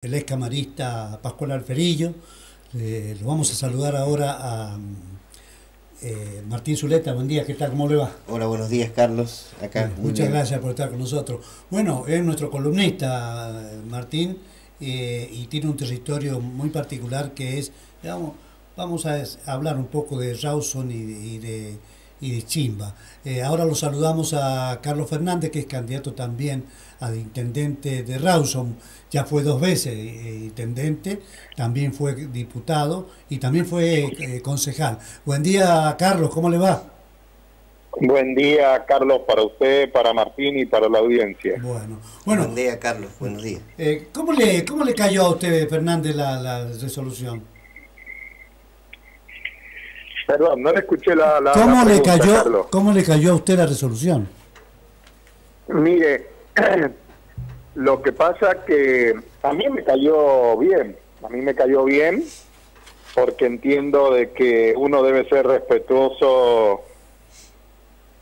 El ex camarista Pascual Alferillo. Lo vamos a saludar ahora a Martín Zuleta. Buen día, ¿qué tal? ¿Cómo le va? Hola, buenos días, Carlos. Acá, muy Muchas bien. gracias por estar con nosotros. Bueno, es nuestro columnista, Martín, y tiene un territorio muy particular que es, digamos, vamos a hablar un poco de Rawson y de Chimba. Ahora lo saludamos a Carlos Fernández, que es candidato también a intendente de Rawson. Ya fue dos veces intendente, también fue diputado y también fue concejal. Buen día, Carlos, ¿cómo le va? Buen día, Carlos, para usted, para Martín y para la audiencia. Bueno, Buen día, Carlos. Buenos días. ¿cómo le cayó a usted, Fernández, la resolución? Perdón, no le escuché la ¿Cómo le pregunta, cayó, Carlos. cómo le cayó a usted la resolución? Mire, lo que pasa que a mí me cayó bien, porque entiendo de que uno debe ser respetuoso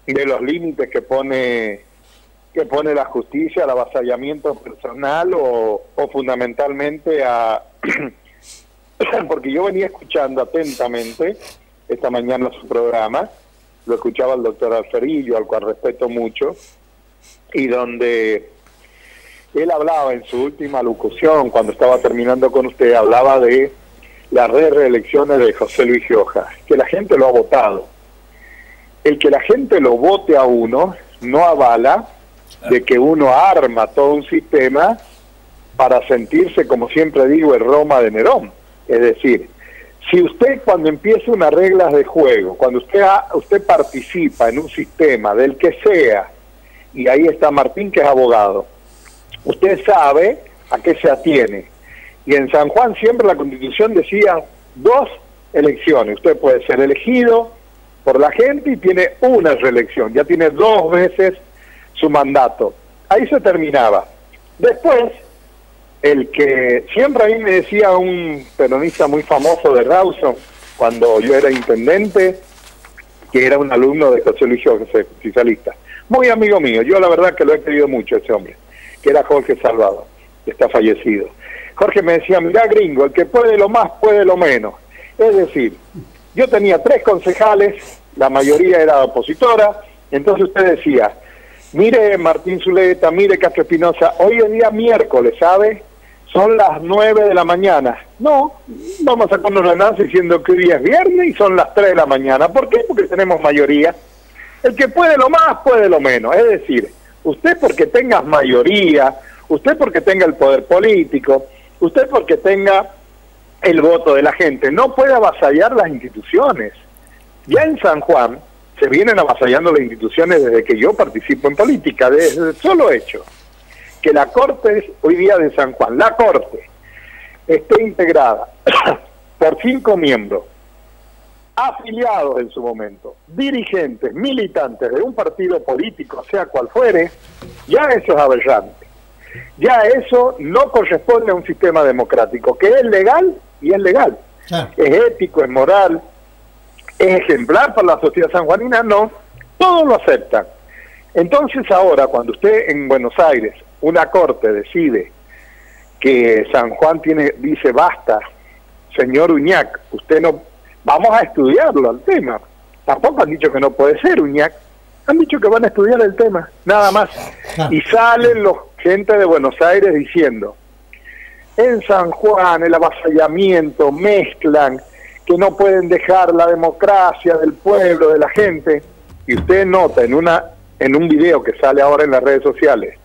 de los límites que pone la justicia, al avasallamiento personal o fundamentalmente a porque yo venía escuchando atentamente esta mañana su programa, lo escuchaba el doctor Alferillo, al cual respeto mucho, y donde él hablaba en su última locución, cuando estaba terminando con usted, hablaba de las reelecciones de José Luis Gioja, que la gente lo ha votado. El que la gente lo vote a uno no avala de que uno arma todo un sistema para sentirse, como siempre digo, el Roma de Nerón. Es decir, si usted cuando empieza unas reglas de juego, cuando usted participa en un sistema del que sea, y ahí está Martín, que es abogado, usted sabe a qué se atiene. Y en San Juan siempre la Constitución decía 2 elecciones. Usted puede ser elegido por la gente y tiene una reelección, ya tiene 2 veces su mandato. Ahí se terminaba. Después, el que siempre a mí me decía un peronista muy famoso de Rawson, cuando yo era intendente, que era un alumno de José Luis Gioja, socialista, muy amigo mío, yo la verdad que lo he querido mucho ese hombre, que era Jorge Salvador, que está fallecido. Jorge me decía, mirá gringo, el que puede lo más, puede lo menos. Es decir, yo tenía 3 concejales, la mayoría era opositora, entonces usted decía, mire Martín Zuleta, mire Castro Espinosa, hoy es día miércoles, ¿sabe? Son las 9 de la mañana. No, vamos a sacarnos la lanza diciendo que hoy día es viernes y son las 3 de la mañana. ¿Por qué? Porque tenemos mayoría. El que puede lo más, puede lo menos. Es decir, usted porque tenga mayoría, usted porque tenga el poder político, usted porque tenga el voto de la gente, no puede avasallar las instituciones. Ya en San Juan se vienen avasallando las instituciones desde que yo participo en política, desde el solo hecho que la Corte hoy día de San Juan, la Corte, esté integrada por 5 miembros, afiliados en su momento, dirigentes, militantes de un partido político, sea cual fuere, ya eso es aberrante. Ya eso no corresponde a un sistema democrático, que es legal y es legal. Claro. Es ético, es moral, es ejemplar para la sociedad sanjuanina, no, todos lo aceptan. Entonces ahora, cuando usted en Buenos Aires, una corte decide que San Juan dice basta, señor Uñac, usted no, vamos a estudiarlo al tema. Tampoco han dicho que no puede ser Uñac, han dicho que van a estudiar el tema, nada más. Y salen los gente de Buenos Aires diciendo, en San Juan el avasallamiento, mezclan que no pueden dejar la democracia del pueblo, de la gente, y usted nota en un video que sale ahora en las redes sociales,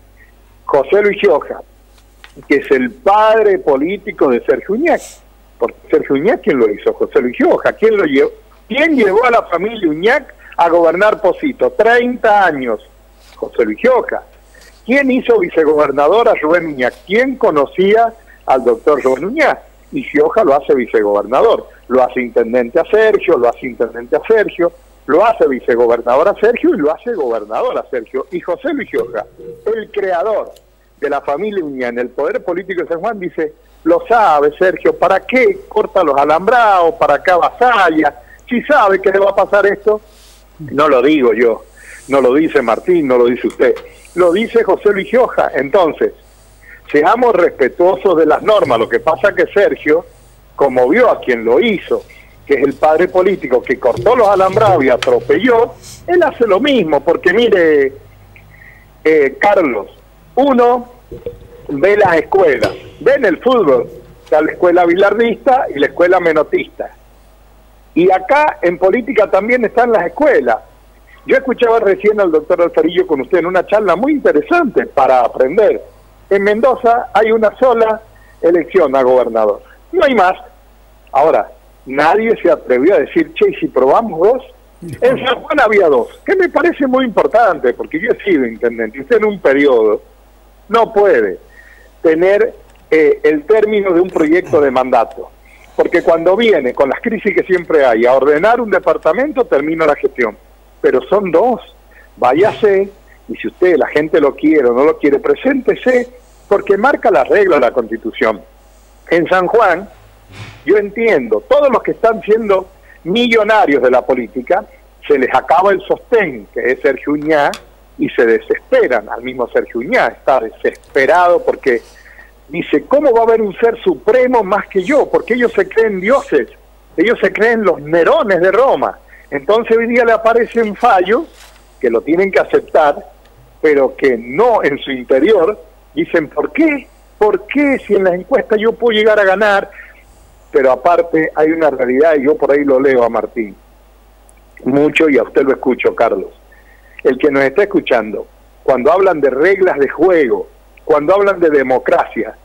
José Luis Gioja, que es el padre político de Sergio Uñac, porque Sergio Uñac, ¿quién lo hizo? José Luis Gioja. ¿Quién lo llevó? ¿Quién llevó a la familia Uñac a gobernar Pocito? 30 años, José Luis Gioja. ¿Quién hizo vicegobernador a Rubén Uñac? ¿Quién conocía al doctor Rubén Uñac? Y Gioja lo hace vicegobernador, lo hace intendente a Sergio, lo hace intendente a Sergio, lo hace vicegobernador a Sergio y lo hace gobernador a Sergio. Y José Luis Gioja, el creador de la familia Uñac en el poder político de San Juan, dice, lo sabe Sergio, ¿para qué corta los alambrados? ¿Para qué avasalla? Si sabe que le va a pasar esto, no lo digo yo, no lo dice Martín, no lo dice usted, lo dice José Luis Gioja. Entonces, seamos respetuosos de las normas. Lo que pasa que Sergio, como vio a quien lo hizo, que es el padre político que cortó los alambrados y atropelló, él hace lo mismo, porque mire, Carlos, uno ve las escuelas, ve en el fútbol, está la escuela bilardista y la escuela menotista. Y acá en política también están las escuelas. Yo escuchaba recién al doctor Alferillo con usted en una charla muy interesante para aprender. En Mendoza hay una sola elección a gobernador, no hay más. Ahora, nadie se atrevió a decir, che, ¿y si probamos dos? En San Juan había dos, que me parece muy importante, porque yo he sido intendente, y usted en un periodo no puede tener el término de un proyecto de mandato, porque cuando viene, con las crisis que siempre hay, a ordenar un departamento, termina la gestión, pero son dos, váyase, y si usted, la gente lo quiere o no lo quiere, preséntese, porque marca las reglas de la Constitución. En San Juan, yo entiendo, todos los que están siendo millonarios de la política, se les acaba el sostén, que es Sergio Uñá, y se desesperan. Al mismo Sergio Uñá está desesperado porque dice, ¿cómo va a haber un ser supremo más que yo? Porque ellos se creen dioses, ellos se creen los Nerones de Roma. Entonces hoy día le aparece un fallo, que lo tienen que aceptar, pero que no en su interior, dicen, ¿por qué? ¿Por qué si en las encuestas yo puedo llegar a ganar? Pero aparte hay una realidad, y yo por ahí lo leo a Martín, mucho, y a usted lo escucho, Carlos. El que nos está escuchando, cuando hablan de reglas de juego, cuando hablan de democracia,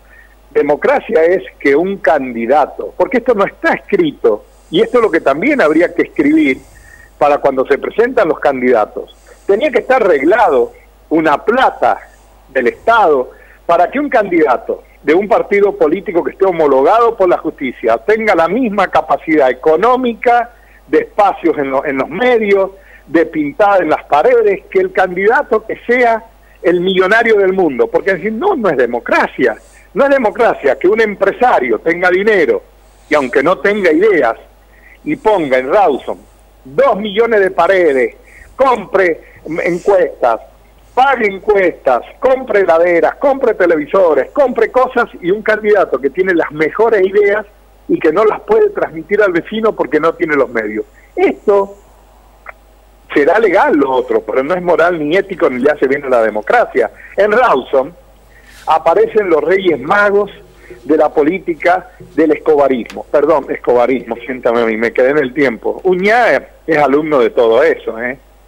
democracia es que un candidato, porque esto no está escrito, y esto es lo que también habría que escribir para cuando se presentan los candidatos, tenía que estar arreglado una plata del Estado para que un candidato de un partido político que esté homologado por la justicia tenga la misma capacidad económica, de espacios en los medios, de pintada en las paredes, que el candidato que sea el millonario del mundo. Porque decir, no es democracia. No es democracia que un empresario tenga dinero y aunque no tenga ideas y ponga en Rawson 2 millones de paredes, compre encuestas, pague encuestas, compre heladeras, compre televisores, compre cosas, y un candidato que tiene las mejores ideas y que no las puede transmitir al vecino porque no tiene los medios. Esto será legal, lo otro, pero no es moral ni ético ni le hace bien a la democracia. En Rawson aparecen los reyes magos de la política del escobarismo. Perdón, escobarismo, siéntame a mí, me quedé en el tiempo. Uñá es alumno de todo eso,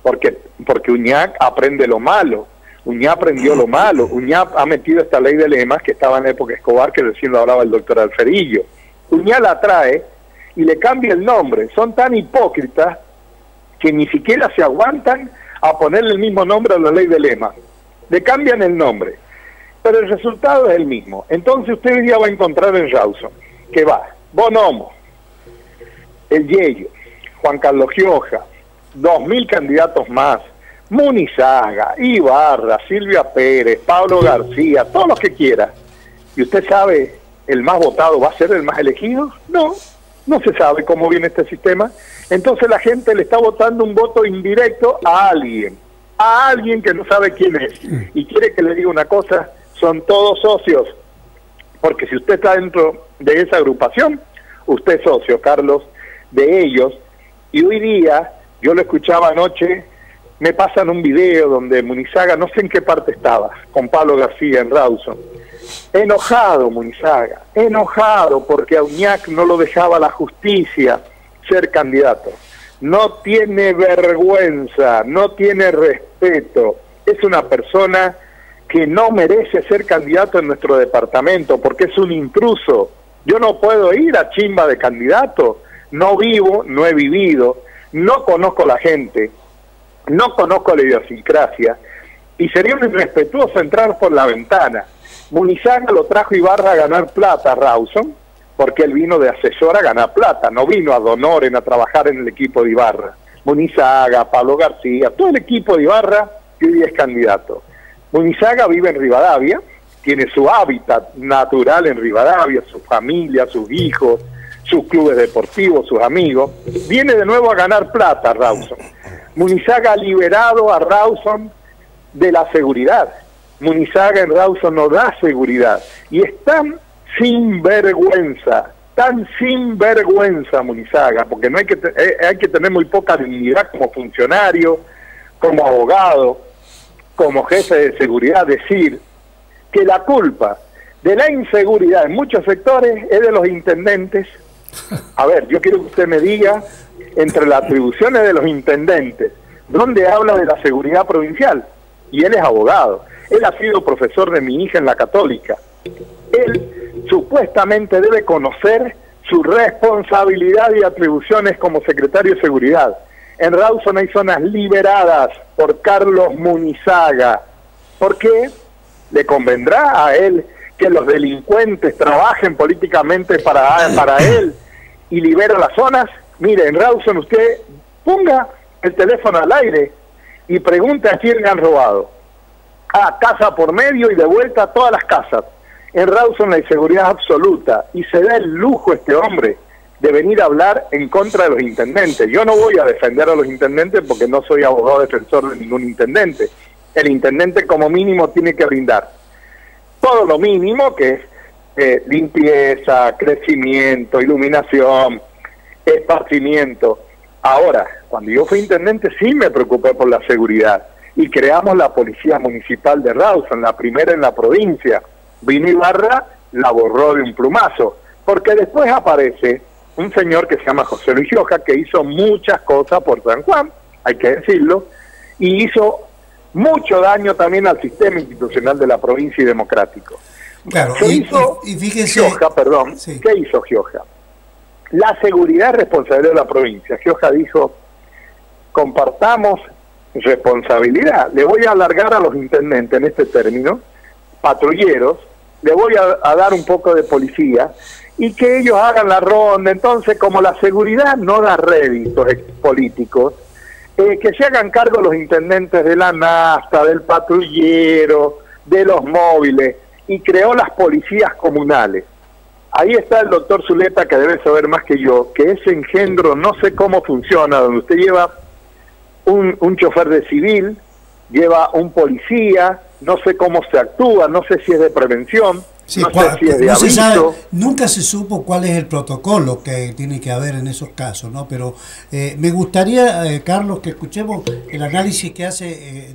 porque Uñá aprende lo malo. Uñá aprendió lo malo. Uñá ha metido esta ley de lemas que estaba en la época Escobar, que recién lo hablaba el doctor Alferillo. Uñá la trae y le cambia el nombre. Son tan hipócritas que ni siquiera se aguantan a ponerle el mismo nombre a la ley de lemas. Le cambian el nombre, pero el resultado es el mismo. Entonces usted hoy día va a encontrar en Rawson que va Bonomo, el Yello, Juan Carlos Gioja, 2000 candidatos más, Munizaga, Ibarra, Silvia Pérez, Pablo García, todos los que quiera. ¿Y usted sabe el más votado va a ser el más elegido? No se sabe cómo viene este sistema. Entonces la gente le está votando un voto indirecto a alguien que no sabe quién es. Y quiere que le diga una cosa, son todos socios, porque si usted está dentro de esa agrupación, usted es socio, Carlos, de ellos. Y hoy día, yo lo escuchaba anoche, me pasan un video donde Munizaga, no sé en qué parte estaba, con Pablo García en Rawson, enojado Munizaga, enojado porque a Uñac no lo dejaba la justicia ser candidato. No tiene vergüenza, no tiene respeto, es una persona que no merece ser candidato en nuestro departamento porque es un intruso. Yo no puedo ir a chimba de candidato, no vivo, no he vivido, no conozco la gente, no conozco la idiosincrasia, y sería un irrespetuoso entrar por la ventana. Munizaga lo trajo Ibarra a ganar plata a Rawson, porque él vino de asesor a ganar plata, no vino a Donoren a trabajar en el equipo de Ibarra. Munizaga, Pablo García, todo el equipo de Ibarra que hoy es candidato. Munizaga vive en Rivadavia, tiene su hábitat natural en Rivadavia, su familia, sus hijos, sus clubes deportivos, sus amigos. Viene de nuevo a ganar plata a Rawson. Munizaga ha liberado a Rawson de la seguridad. Munizaga en Rawson no da seguridad. Y es tan sinvergüenza Munizaga, porque no hay que tener muy poca dignidad como funcionario, como abogado, como jefe de seguridad, decir que la culpa de la inseguridad en muchos sectores es de los intendentes. A ver, yo quiero que usted me diga, entre las atribuciones de los intendentes, ¿dónde habla de la seguridad provincial? Y él es abogado. Él ha sido profesor de mi hija en la Católica. Él supuestamente debe conocer su responsabilidad y atribuciones como secretario de seguridad. En Rawson hay zonas liberadas por Carlos Munizaga. ¿Por qué? ¿Le convendrá a él que los delincuentes trabajen políticamente para él y libera las zonas? Mire, en Rawson usted ponga el teléfono al aire y pregunte a quién le han robado. Casa por medio y de vuelta a todas las casas. En Rawson la inseguridad absoluta y se da el lujo este hombre de venir a hablar en contra de los intendentes. Yo no voy a defender a los intendentes porque no soy abogado defensor de ningún intendente. El intendente como mínimo tiene que brindar todo lo mínimo, que es limpieza, crecimiento, iluminación, esparcimiento. Ahora, cuando yo fui intendente sí me preocupé por la seguridad y creamos la Policía Municipal de Rawson, la primera en la provincia. Vino Ibarra, la borró de un plumazo, porque después aparece un señor que se llama José Luis Gioja, que hizo muchas cosas por San Juan, hay que decirlo, y hizo mucho daño también al sistema institucional de la provincia y democrático. Claro, ¿Qué hizo fíjese, Gioja, perdón? Sí. ¿Qué hizo Gioja? La seguridad es responsabilidad de la provincia. Gioja dijo, compartamos responsabilidad. Le voy a alargar a los intendentes en este término, patrulleros, le voy a dar un poco de policía y que ellos hagan la ronda. Entonces, como la seguridad no da réditos políticos, que se hagan cargo los intendentes de la nafta, del patrullero, de los móviles, y creó las policías comunales. Ahí está el doctor Zuleta, que debe saber más que yo, que ese engendro no sé cómo funciona, donde usted lleva un chofer de civil, lleva un policía, no sé cómo se actúa, no sé si es de prevención, sí, no sé si es de no aviso. se sabe, nunca se supo cuál es el protocolo que tiene que haber en esos casos, ¿no? Pero me gustaría, Carlos, que escuchemos el análisis que hace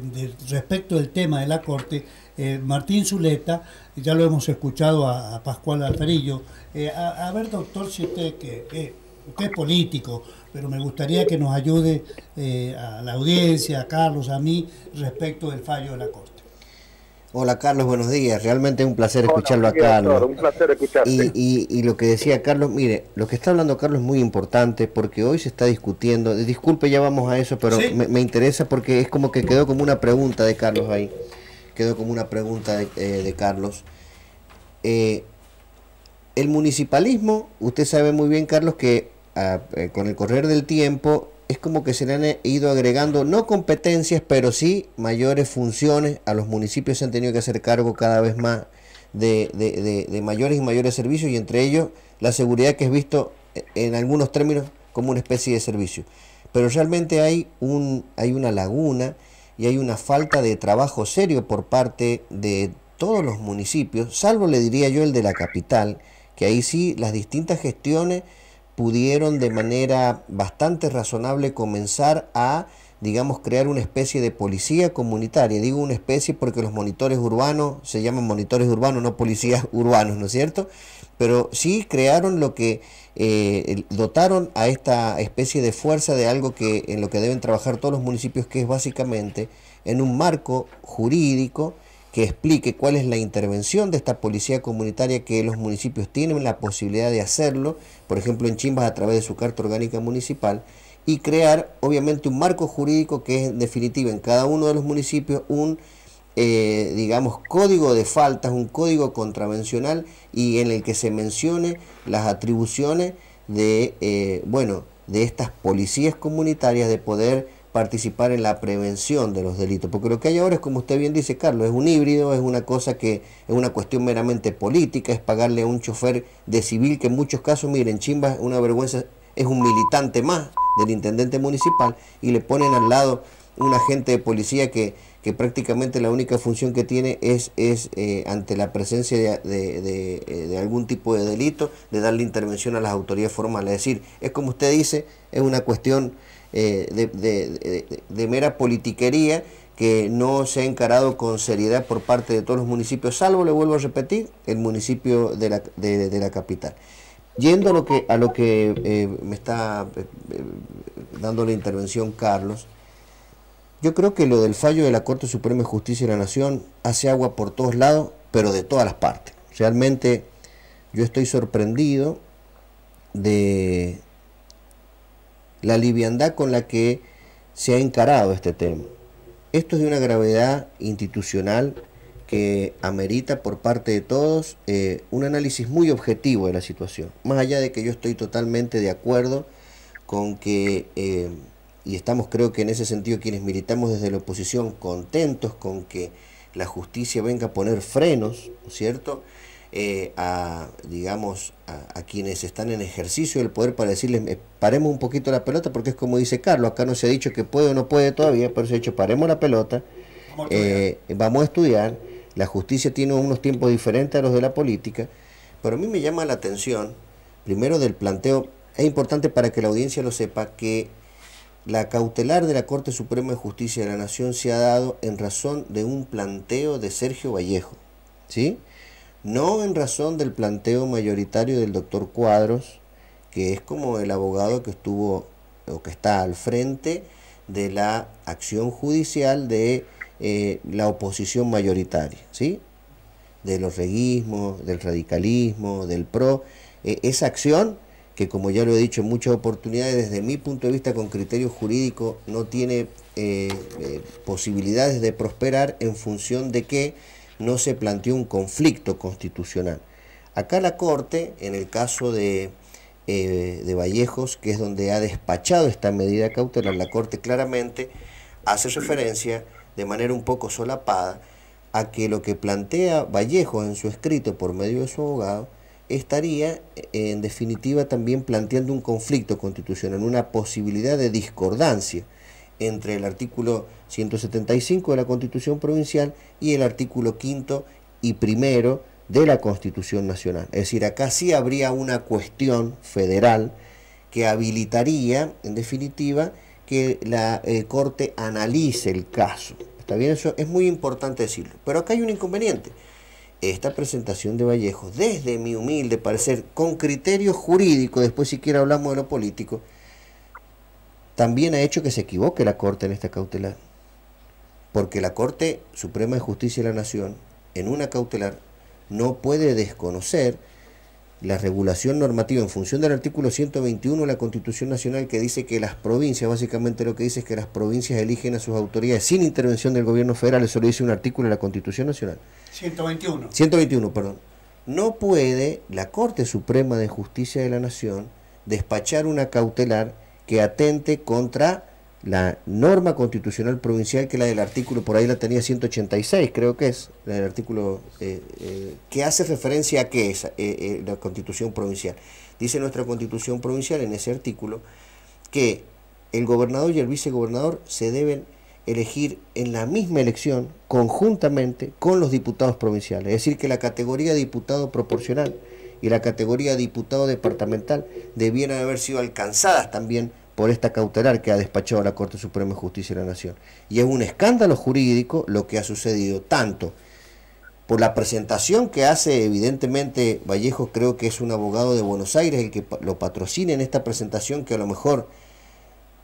respecto del tema de la Corte Martín Zuleta. Ya lo hemos escuchado a Pascual Alferillo. A ver, doctor, si usted usted es político, pero me gustaría que nos ayude a la audiencia, a Carlos, a mí, respecto del fallo de la Corte. Hola Carlos, buenos días. Realmente es un placer escucharlo a Carlos. Doctor, un placer escucharte. Y lo que decía Carlos, mire, lo que está hablando Carlos es muy importante porque hoy se está discutiendo, disculpe, ya vamos a eso, pero sí, me interesa porque es como que quedó como una pregunta de Carlos ahí. Quedó como una pregunta de Carlos. El municipalismo, usted sabe muy bien, Carlos, que con el correr del tiempo es como que se le han ido agregando, no competencias, pero sí mayores funciones. A los municipios se han tenido que hacer cargo cada vez más de mayores y mayores servicios, y entre ellos la seguridad, que es visto en algunos términos como una especie de servicio. Pero realmente hay una laguna y hay una falta de trabajo serio por parte de todos los municipios, salvo, le diría yo, el de la capital, que ahí sí las distintas gestiones pudieron de manera bastante razonable comenzar a, digamos, crear una especie de policía comunitaria. Digo una especie porque los monitores urbanos se llaman monitores urbanos, no policías urbanos, ¿no es cierto? Pero sí crearon lo que dotaron a esta especie de fuerza de algo que en lo que deben trabajar todos los municipios, que es básicamente en un marco jurídico que explique cuál es la intervención de esta policía comunitaria, que los municipios tienen la posibilidad de hacerlo, por ejemplo en Chimbas a través de su Carta Orgánica Municipal, y crear obviamente un marco jurídico que es en definitiva en cada uno de los municipios un digamos, código de faltas, un código contravencional, y en el que se mencione las atribuciones de, de estas policías comunitarias de poder participar en la prevención de los delitos. Porque lo que hay ahora es, como usted bien dice, Carlos, es un híbrido, es una cosa que es una cuestión meramente política, es pagarle a un chofer de civil, que en muchos casos, miren, Chimba es una vergüenza, es un militante más del intendente municipal, y le ponen al lado un agente de policía que prácticamente la única función que tiene es ante la presencia de algún tipo de delito, de darle intervención a las autoridades formales. Es decir, es como usted dice, es una cuestión de mera politiquería que no se ha encarado con seriedad por parte de todos los municipios, salvo, le vuelvo a repetir, el municipio de la capital. Yendo a lo que me está dando la intervención Carlos, yo creo que lo del fallo de la Corte Suprema de Justicia de la Nación hace agua por todos lados, pero de todas las partes. Realmente yo estoy sorprendido de la liviandad con la que se ha encarado este tema. Esto es de una gravedad institucional que amerita por parte de todos un análisis muy objetivo de la situación. Más allá de que yo estoy totalmente de acuerdo con que, y estamos creo que en ese sentido quienes militamos desde la oposición contentos con que la justicia venga a poner frenos, ¿no es cierto?, digamos, a quienes están en ejercicio del poder para decirles paremos un poquito la pelota, porque es como dice Carlos, acá no se ha dicho que puede o no puede todavía, pero se ha dicho paremos la pelota, vamos a estudiar, la justicia tiene unos tiempos diferentes a los de la política, pero a mí me llama la atención, primero del planteo, es importante para que la audiencia lo sepa, que la cautelar de la Corte Suprema de Justicia de la Nación se ha dado en razón de un planteo de Sergio Vallejo, ¿sí?, no en razón del planteo mayoritario del doctor Cuadros, que es como el abogado que estuvo o que está al frente de la acción judicial de la oposición mayoritaria, ¿sí?, de los reguismos, del radicalismo, del PRO, esa acción que, como ya lo he dicho en muchas oportunidades, desde mi punto de vista con criterio jurídico no tiene posibilidades de prosperar en función de que no se planteó un conflicto constitucional. Acá la Corte, en el caso de Vallejos, que es donde ha despachado esta medida cautelar, la Corte claramente hace referencia de manera un poco solapada a que lo que plantea Vallejos en su escrito por medio de su abogado estaría en definitiva también planteando un conflicto constitucional, una posibilidad de discordancia entre el artículo 175 de la Constitución Provincial y el artículo 5 y 1 de la Constitución Nacional. Es decir, acá sí habría una cuestión federal que habilitaría, en definitiva, que la Corte analice el caso. ¿Está bien? Eso es muy importante decirlo. Pero acá hay un inconveniente. Esta presentación de Vallejo, desde mi humilde parecer, con criterio jurídico, después siquiera hablamos de lo político, también ha hecho que se equivoque la Corte en esta cautelar. Porque la Corte Suprema de Justicia de la Nación, en una cautelar, no puede desconocer la regulación normativa en función del artículo 121 de la Constitución Nacional, que dice que las provincias, básicamente lo que dice es que las provincias eligen a sus autoridades sin intervención del gobierno federal. Eso lo dice un artículo de la Constitución Nacional. 121. 121, perdón. No puede la Corte Suprema de Justicia de la Nación despachar una cautelar que atente contra la norma constitucional provincial, que es la del artículo, por ahí la tenía 186, creo que es, la del artículo que hace referencia a qué es la Constitución provincial. Dice nuestra Constitución provincial en ese artículo que el gobernador y el vicegobernador se deben elegir en la misma elección conjuntamente con los diputados provinciales, es decir, que la categoría de diputado proporcional y la categoría de diputado departamental debieran haber sido alcanzadas también por esta cautelar que ha despachado la Corte Suprema de Justicia de la Nación. Y es un escándalo jurídico lo que ha sucedido, tanto por la presentación que hace, evidentemente, Vallejo, creo que es un abogado de Buenos Aires el que lo patrocina en esta presentación, que a lo mejor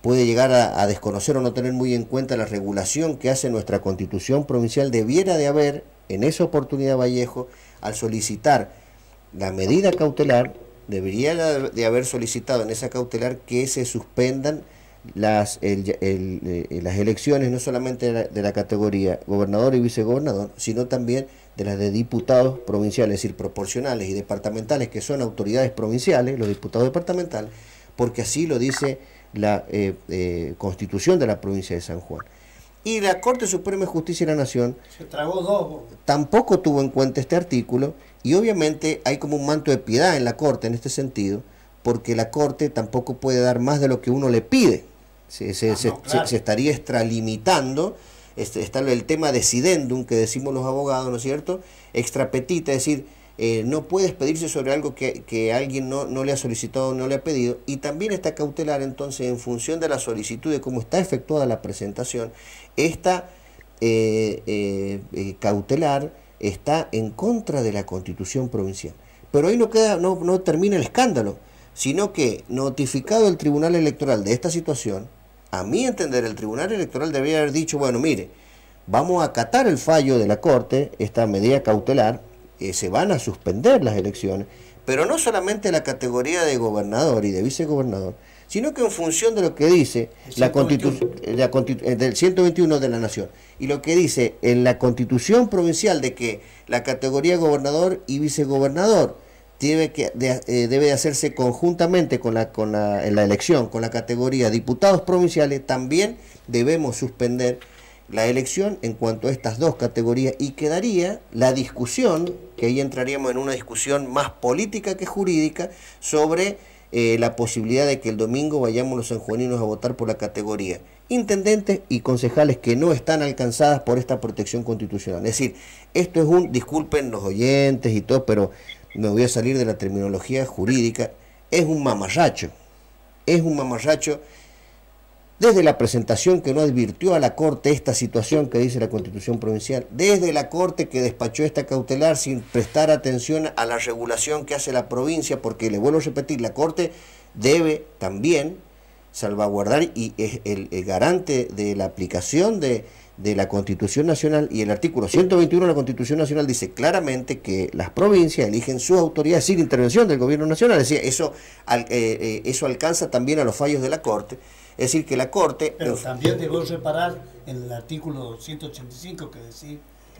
puede llegar a desconocer o no tener muy en cuenta la regulación que hace nuestra Constitución provincial. Debiera de haber, en esa oportunidad, Vallejo, al solicitar la medida cautelar, debería de haber solicitado en esa cautelar que se suspendan las elecciones, no solamente de la categoría gobernador y vicegobernador, sino también de las de diputados provinciales, es decir, proporcionales y departamentales, que son autoridades provinciales, los diputados departamentales, porque así lo dice la Constitución de la provincia de San Juan. Y la Corte Suprema de Justicia de la Nación se tragó dos. Tampoco tuvo en cuenta este artículo, y obviamente hay como un manto de piedad en la Corte en este sentido, porque la Corte tampoco puede dar más de lo que uno le pide, Claro. Se estaría extralimitando. Está el tema decidendum que decimos los abogados, ¿no es cierto? Extrapetita, es decir, no puedes pedirse sobre algo que alguien no le ha solicitado, no le ha pedido, y también está cautelar. Entonces, en función de la solicitud, de cómo está efectuada la presentación, esta cautelar está en contra de la Constitución provincial. Pero ahí no termina el escándalo, sino que, notificado el Tribunal Electoral de esta situación, a mi entender, el Tribunal Electoral debería haber dicho, bueno, mire, vamos a acatar el fallo de la Corte, esta medida cautelar, se van a suspender las elecciones, pero no solamente la categoría de gobernador y de vicegobernador, sino que en función de lo que dice la Constitución del 121 de la Nación, y lo que dice en la Constitución provincial de que la categoría gobernador y vicegobernador debe de hacerse conjuntamente en la elección con la categoría diputados provinciales, también debemos suspender la elección en cuanto a estas dos categorías, y quedaría la discusión, que ahí entraríamos en una discusión más política que jurídica, sobre la posibilidad de que el domingo vayamos los sanjuaninos a votar por la categoría intendentes y concejales que no están alcanzadas por esta protección constitucional. Es decir, esto es disculpen los oyentes y todo, pero me voy a salir de la terminología jurídica, es un mamarracho desde la presentación que no advirtió a la Corte esta situación que dice la Constitución provincial, desde la Corte que despachó esta cautelar sin prestar atención a la regulación que hace la provincia, porque le vuelvo a repetir, la Corte debe también salvaguardar y es el garante de la aplicación de la Constitución Nacional, y el artículo 121 de la Constitución Nacional dice claramente que las provincias eligen sus autoridades sin intervención del gobierno nacional. Es decir, eso alcanza también a los fallos de la Corte. Es decir, que la Corte... Pero también debo reparar en el artículo 185 que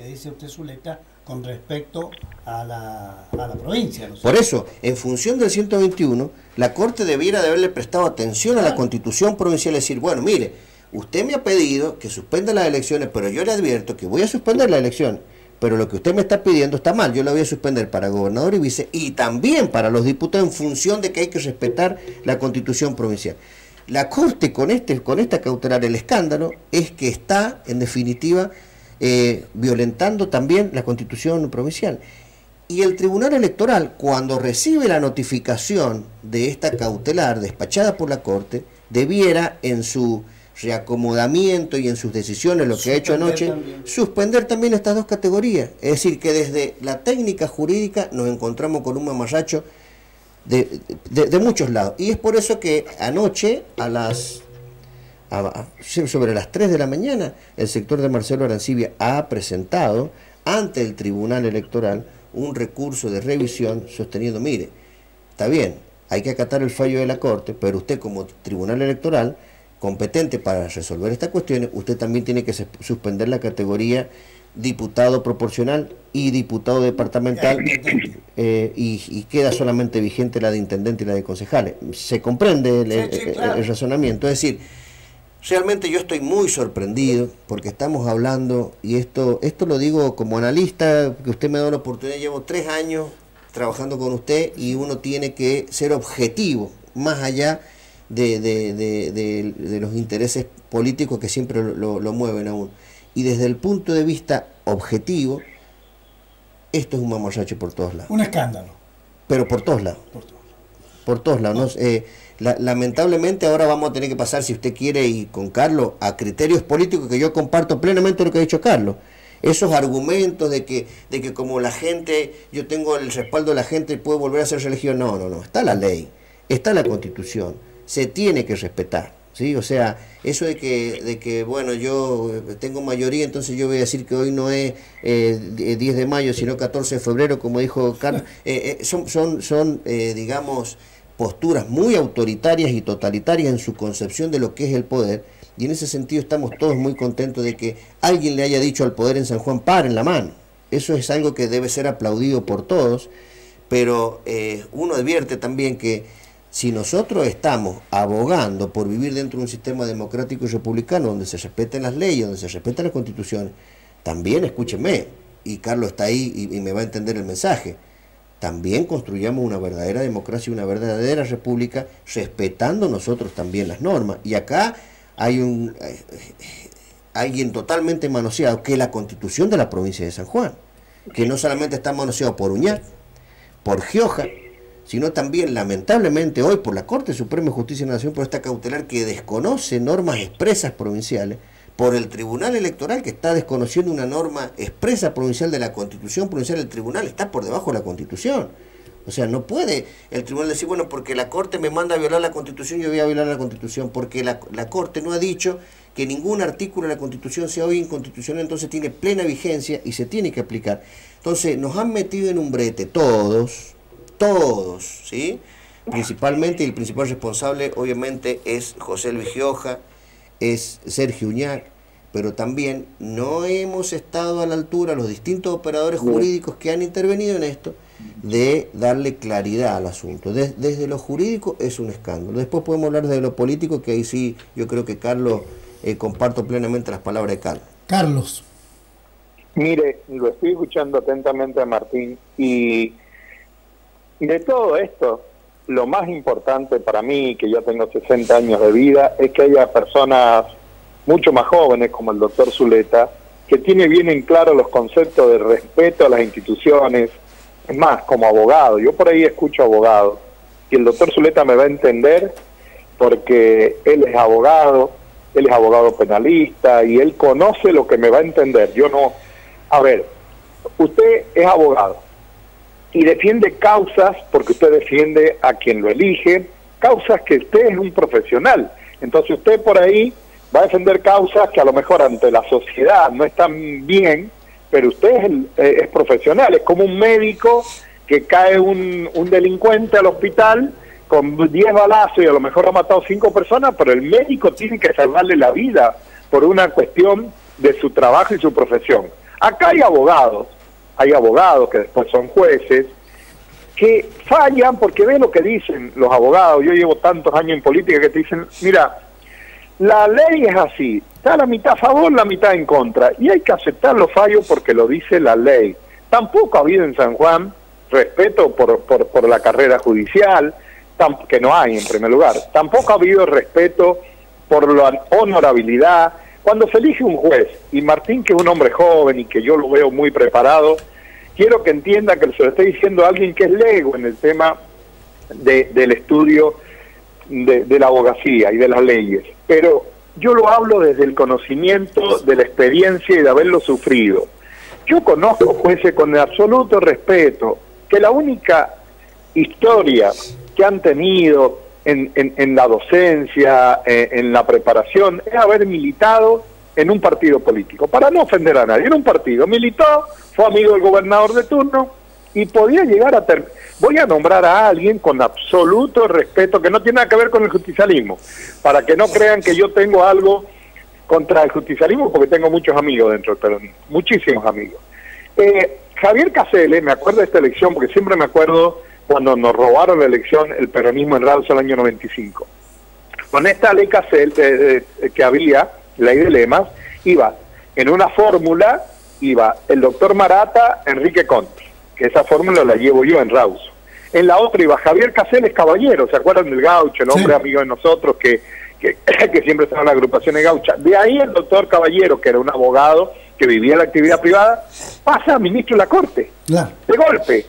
dice usted, Zuleta, con respecto a la provincia, ¿no? Por eso, en función del 121, la Corte debiera de haberle prestado atención a la Constitución provincial, es decir, bueno, mire, usted me ha pedido que suspenda las elecciones, pero yo le advierto que voy a suspender la elección, pero lo que usted me está pidiendo está mal, yo la voy a suspender para gobernador y vice, y también para los diputados, en función de que hay que respetar la Constitución provincial. La Corte con esta cautelar, el escándalo es que está, en definitiva, violentando también la Constitución provincial. Y el Tribunal Electoral, cuando recibe la notificación de esta cautelar despachada por la Corte, debiera, en su reacomodamiento y en sus decisiones, lo que ha hecho anoche, suspender también estas dos categorías. Es decir, que desde la técnica jurídica nos encontramos con un mamarracho de muchos lados. Y es por eso que anoche, sobre las 3 de la mañana, el sector de Marcelo Arancibia ha presentado ante el Tribunal Electoral un recurso de revisión sosteniendo, mire, está bien, hay que acatar el fallo de la Corte, pero usted como Tribunal Electoral competente para resolver estas cuestiones, usted también tiene que suspender la categoría diputado proporcional y diputado departamental, y queda solamente vigente la de intendente y la de concejales. Se comprende el razonamiento. Es decir, realmente yo estoy muy sorprendido porque estamos hablando, y esto lo digo como analista, que usted me da la oportunidad, llevo 3 años trabajando con usted y uno tiene que ser objetivo, más allá de los intereses políticos que siempre lo mueven a uno. Y desde el punto de vista objetivo, esto es un mamarracho por todos lados. Un escándalo. Pero por todos lados. Por todos lados. ¿No? Lamentablemente ahora vamos a tener que pasar, si usted quiere, y con Carlos, a criterios políticos, que yo comparto plenamente lo que ha dicho Carlos. Esos argumentos de que como la gente, yo tengo el respaldo de la gente, puede volver a ser religión. No. Está la ley, está la Constitución, se tiene que respetar. ¿Sí? O sea, eso de que bueno, yo tengo mayoría, entonces yo voy a decir que hoy no es 10 de mayo, sino 14 de febrero, como dijo Carlos, son digamos, posturas muy autoritarias y totalitarias en su concepción de lo que es el poder, y en ese sentido estamos todos muy contentos de que alguien le haya dicho al poder en San Juan, paren la mano. Eso es algo que debe ser aplaudido por todos, pero uno advierte también que si nosotros estamos abogando por vivir dentro de un sistema democrático y republicano donde se respeten las leyes, donde se respeta la Constitución, también, escúcheme, y Carlos está ahí y me va a entender el mensaje, también construyamos una verdadera democracia y una verdadera república respetando nosotros también las normas. Y acá hay alguien totalmente manoseado, que es la Constitución de la provincia de San Juan, que no solamente está manoseado por Uñac, por Gioja, sino también, lamentablemente, hoy por la Corte Suprema de Justicia de la Nación, por esta cautelar que desconoce normas expresas provinciales, por el Tribunal Electoral que está desconociendo una norma expresa provincial de la Constitución provincial. El Tribunal está por debajo de la Constitución. O sea, no puede el Tribunal decir, bueno, porque la Corte me manda a violar la Constitución, yo voy a violar la Constitución, porque la Corte no ha dicho que ningún artículo de la Constitución sea hoy inconstitucional, entonces tiene plena vigencia y se tiene que aplicar. Entonces, nos han metido en un brete todos, ¿sí? Principalmente, y el principal responsable, obviamente, es José Luis Gioja, es Sergio Uñac, pero también no hemos estado a la altura, los distintos operadores jurídicos que han intervenido en esto, de darle claridad al asunto. Desde lo jurídico es un escándalo. Después podemos hablar de lo político, que ahí sí yo creo que Carlos, comparto plenamente las palabras de Carlos. Carlos. Mire, lo estoy escuchando atentamente a Martín, y de todo esto, lo más importante para mí, que ya tengo 60 años de vida, es que haya personas mucho más jóvenes, como el doctor Zuleta, que tiene bien en claro los conceptos de respeto a las instituciones. Es más, como abogado, yo por ahí escucho abogados, y el doctor Zuleta me va a entender, porque él es abogado penalista, y él conoce lo que me va a entender. Yo no. A ver, usted es abogado y defiende causas, porque usted defiende a quien lo elige, causas que usted es un profesional. Entonces usted por ahí va a defender causas que a lo mejor ante la sociedad no están bien, pero usted es profesional. Es como un médico que cae un delincuente al hospital con 10 balazos y a lo mejor ha matado 5 personas, pero el médico tiene que salvarle la vida por una cuestión de su trabajo y su profesión. Acá hay abogados que después son jueces, que fallan porque ven lo que dicen los abogados. Yo llevo tantos años en política que te dicen, mira, la ley es así, está la mitad a favor, la mitad en contra, y hay que aceptar los fallos porque lo dice la ley. Tampoco ha habido en San Juan respeto por la carrera judicial, que no hay en primer lugar. Tampoco ha habido respeto por la honorabilidad. Cuando se elige un juez, y Martín, que es un hombre joven y que yo lo veo muy preparado, quiero que entienda que se lo estoy diciendo a alguien que es lego en el tema del estudio de la abogacía y de las leyes. Pero yo lo hablo desde el conocimiento, de la experiencia y de haberlo sufrido. Yo conozco jueces con absoluto respeto, que la única historia que han tenido en la docencia, en la preparación, es haber militado en un partido político, para no ofender a nadie. En un partido militó, fue amigo del gobernador de turno y podía llegar a voy a nombrar a alguien con absoluto respeto, que no tiene nada que ver con el justicialismo, para que no crean que yo tengo algo contra el justicialismo, porque tengo muchos amigos dentro del peronismo, muchísimos amigos. Javier Casele, me acuerdo de esta elección, porque siempre me acuerdo cuando nos robaron la elección, el peronismo en Rawson el año 95. Con esta ley Casele que había, ley de lemas, iba en una fórmula, iba el doctor Marata, Enrique Conti, que esa fórmula la llevo yo en Rawson. En la otra iba Javier Caseles Caballero, ¿se acuerdan del Gaucho, el hombre amigo de nosotros que siempre estaba en la agrupación de Gaucha? De ahí el doctor Caballero, que era un abogado que vivía en la actividad privada, pasa a ministro de la Corte, de golpe.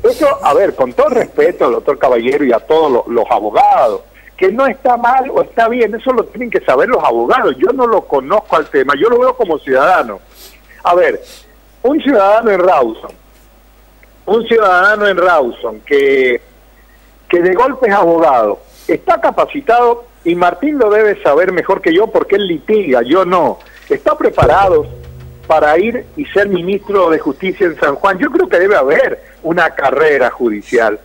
Eso, a ver, con todo respeto al doctor Caballero y a todos los abogados, que no está mal o está bien, eso lo tienen que saber los abogados. Yo no lo conozco al tema, yo lo veo como ciudadano. A ver, un ciudadano en Rawson que de golpe es abogado, está capacitado, y Martín lo debe saber mejor que yo porque él litiga, yo no. Está preparado para ir y ser ministro de Justicia en San Juan. Yo creo que debe haber una carrera judicial,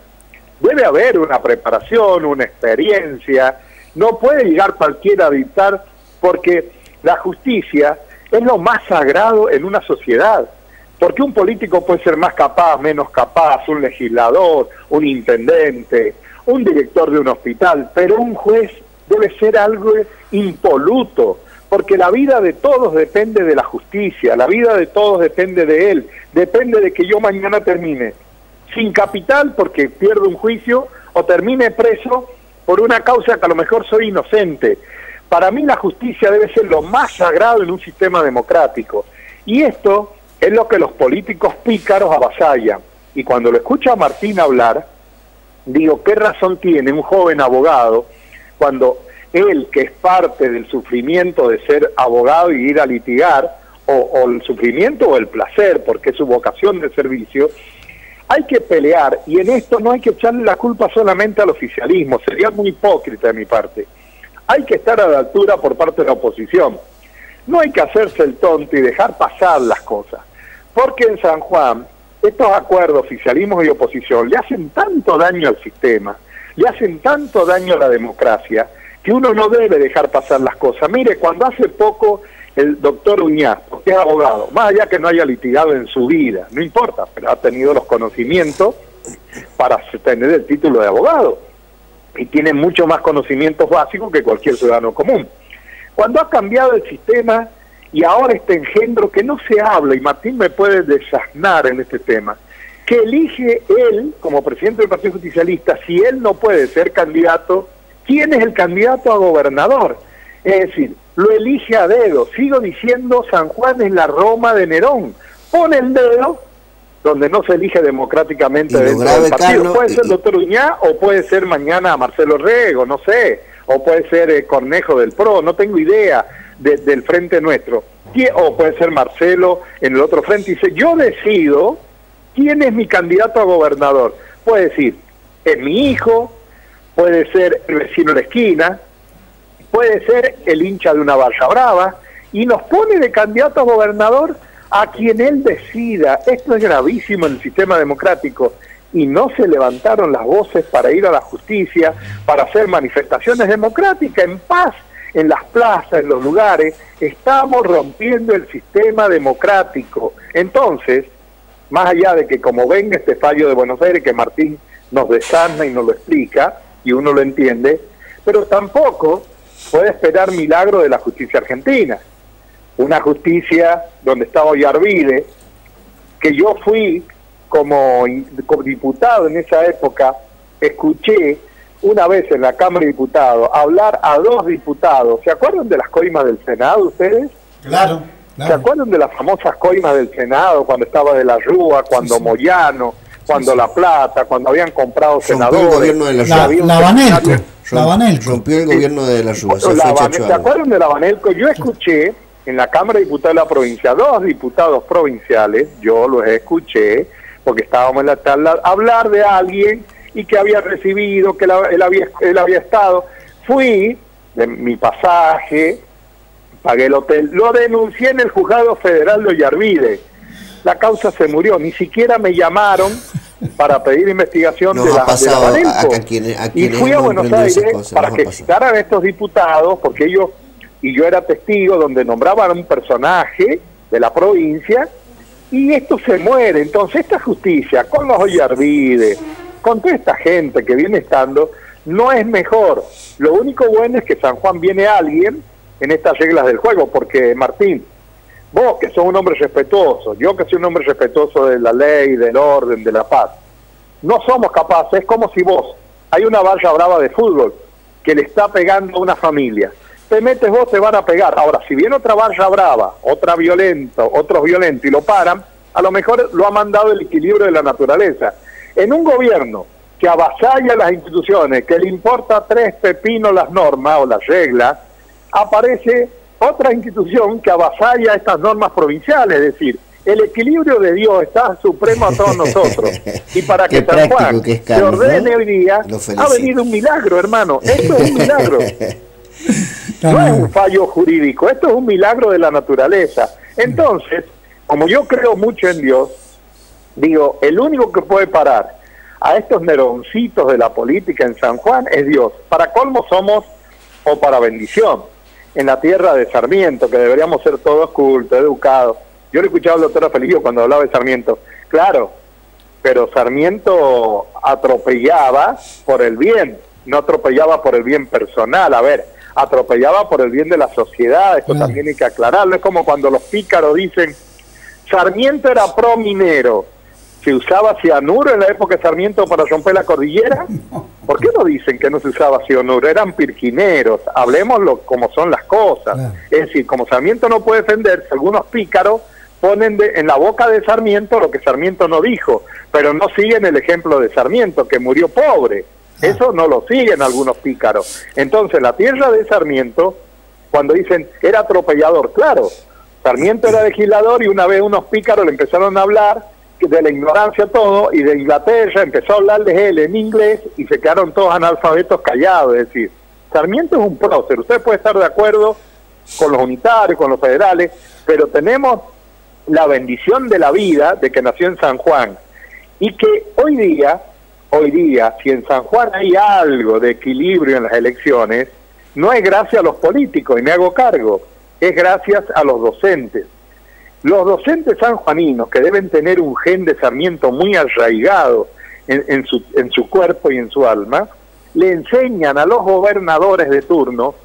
debe haber una preparación, una experiencia. No puede llegar cualquiera a dictar, porque la justicia es lo más sagrado en una sociedad. Porque un político puede ser más capaz, menos capaz, un legislador, un intendente, un director de un hospital, pero un juez debe ser algo impoluto, porque la vida de todos depende de la justicia, la vida de todos depende de él, depende de que yo mañana termine sin capital porque pierdo un juicio, o termine preso por una causa que a lo mejor soy inocente. Para mí la justicia debe ser lo más sagrado en un sistema democrático. Y esto es lo que los políticos pícaros avasallan. Y cuando lo escucho a Martín hablar, digo, ¿qué razón tiene un joven abogado cuando él, que es parte del sufrimiento de ser abogado y ir a litigar, o el sufrimiento o el placer, porque es su vocación de servicio, hay que pelear, y en esto no hay que echarle la culpa solamente al oficialismo, sería muy hipócrita de mi parte. Hay que estar a la altura por parte de la oposición. No hay que hacerse el tonto y dejar pasar las cosas, porque en San Juan estos acuerdos, oficialismo y oposición, le hacen tanto daño al sistema, le hacen tanto daño a la democracia, que uno no debe dejar pasar las cosas. Mire, cuando hace poco el doctor Uñaz, que es abogado, más allá que no haya litigado en su vida, no importa, pero ha tenido los conocimientos para tener el título de abogado, y tiene mucho más conocimientos básicos que cualquier ciudadano común. Cuando ha cambiado el sistema y ahora este engendro que no se habla, y Martín me puede desasnar en este tema, que elige él como presidente del Partido Justicialista, si él no puede ser candidato, ¿quién es el candidato a gobernador? Es decir, lo elige a dedo. Sigo diciendo, San Juan es la Roma de Nerón. Pone el dedo donde no se elige democráticamente dentro del partido. Carlos, puede ser el doctor Uñá, o puede ser mañana Marcelo Rego, no sé, o puede ser Cornejo del PRO, no tengo idea, del Frente Nuestro, o puede ser Marcelo en el otro frente, y dice, yo decido quién es mi candidato a gobernador. Puede decir, es mi hijo, puede ser el vecino de la esquina, puede ser el hincha de una barra brava, y nos pone de candidato a gobernador a quien él decida. Esto es gravísimo en el sistema democrático, y no se levantaron las voces para ir a la justicia, para hacer manifestaciones democráticas en paz, en las plazas, en los lugares. Estamos rompiendo el sistema democrático. Entonces, más allá de que como venga este fallo de Buenos Aires, que Martín nos desasna y nos lo explica, y uno lo entiende, pero tampoco puede esperar milagro de la justicia argentina. Una justicia donde estaba Ollarvide, que yo fui como diputado en esa época, escuché una vez en la Cámara de Diputados hablar a dos diputados. ¿Se acuerdan de las coimas del Senado ustedes? Claro. ¿Se acuerdan de las famosas coimas del Senado, cuando estaba de la Rúa, cuando sí, Moyano, cuando La Plata, cuando habían comprado senadores? El gobierno de la Banelco. Rompió el gobierno de la Rúa. ¿Se acuerdan de la Banelco? Yo escuché en la Cámara de Diputados de la provincia, dos diputados provinciales, yo los escuché, porque estábamos en la tabla, hablar de alguien y que había recibido, que él había estado. Fui, de mi pasaje, pagué el hotel, lo denuncié en el juzgado federal de Ollarvide. La causa se murió, ni siquiera me llamaron para pedir investigación de la Banelco. Y fui a Buenos Aires para que citaran a estos diputados, porque ellos, y yo era testigo, donde nombraban a un personaje de la provincia, y esto se muere. Entonces esta justicia, con los Ollarvide, con toda esta gente que viene estando, no es mejor. Lo único bueno es que San Juan viene alguien en estas reglas del juego, porque Martín, vos que sos un hombre respetuoso, yo que soy un hombre respetuoso de la ley, del orden, de la paz, no somos capaces. Es como si vos, hay una barra brava de fútbol que le está pegando a una familia, te metes vos, te van a pegar. Ahora, si viene otra barra brava, otra violenta, otros violentos, y lo paran, a lo mejor lo ha mandado el equilibrio de la naturaleza. En un gobierno que avasalla las instituciones, que le importa tres pepinos las normas o las reglas, aparece otra institución que avasalla estas normas provinciales. Es decir, el equilibrio de Dios está supremo a todos nosotros. Y para que San Juan se ordene hoy día, ha venido un milagro, hermano. Esto es un milagro. No es un fallo jurídico, esto es un milagro de la naturaleza. Entonces, como yo creo mucho en Dios, digo, el único que puede parar a estos neroncitos de la política en San Juan es Dios. Para colmo somos, o para bendición, en la tierra de Sarmiento, que deberíamos ser todos cultos, educados. Yo le escuchaba al doctor Felillo cuando hablaba de Sarmiento. Claro, pero Sarmiento atropellaba por el bien, no atropellaba por el bien personal. A ver, atropellaba por el bien de la sociedad. Esto también hay que aclararlo. Es como cuando los pícaros dicen, Sarmiento era pro minero, ¿Se usaba cianuro en la época de Sarmiento para romper la cordillera? ¿Por qué no dicen que no se usaba cianuro? Eran pirquineros, hablemoslo como son las cosas. Claro. Es decir, como Sarmiento no puede defenderse, algunos pícaros ponen en la boca de Sarmiento lo que Sarmiento no dijo, pero no siguen el ejemplo de Sarmiento, que murió pobre. Eso no lo siguen algunos pícaros. Entonces, la tierra de Sarmiento, cuando dicen era atropellador, claro, Sarmiento era legislador y una vez unos pícaros le empezaron a hablar de la ignorancia todo, y de Inglaterra empezó a hablarles él en inglés y se quedaron todos analfabetos callados. Es decir, Sarmiento es un prócer, usted puede estar de acuerdo con los unitarios, con los federales, pero tenemos la bendición de la vida de que nació en San Juan, y que hoy día, si en San Juan hay algo de equilibrio en las elecciones, no es gracias a los políticos, y me hago cargo, es gracias a los docentes. Los docentes sanjuaninos, que deben tener un gen de Sarmiento muy arraigado en su cuerpo y en su alma, le enseñan a los gobernadores de turno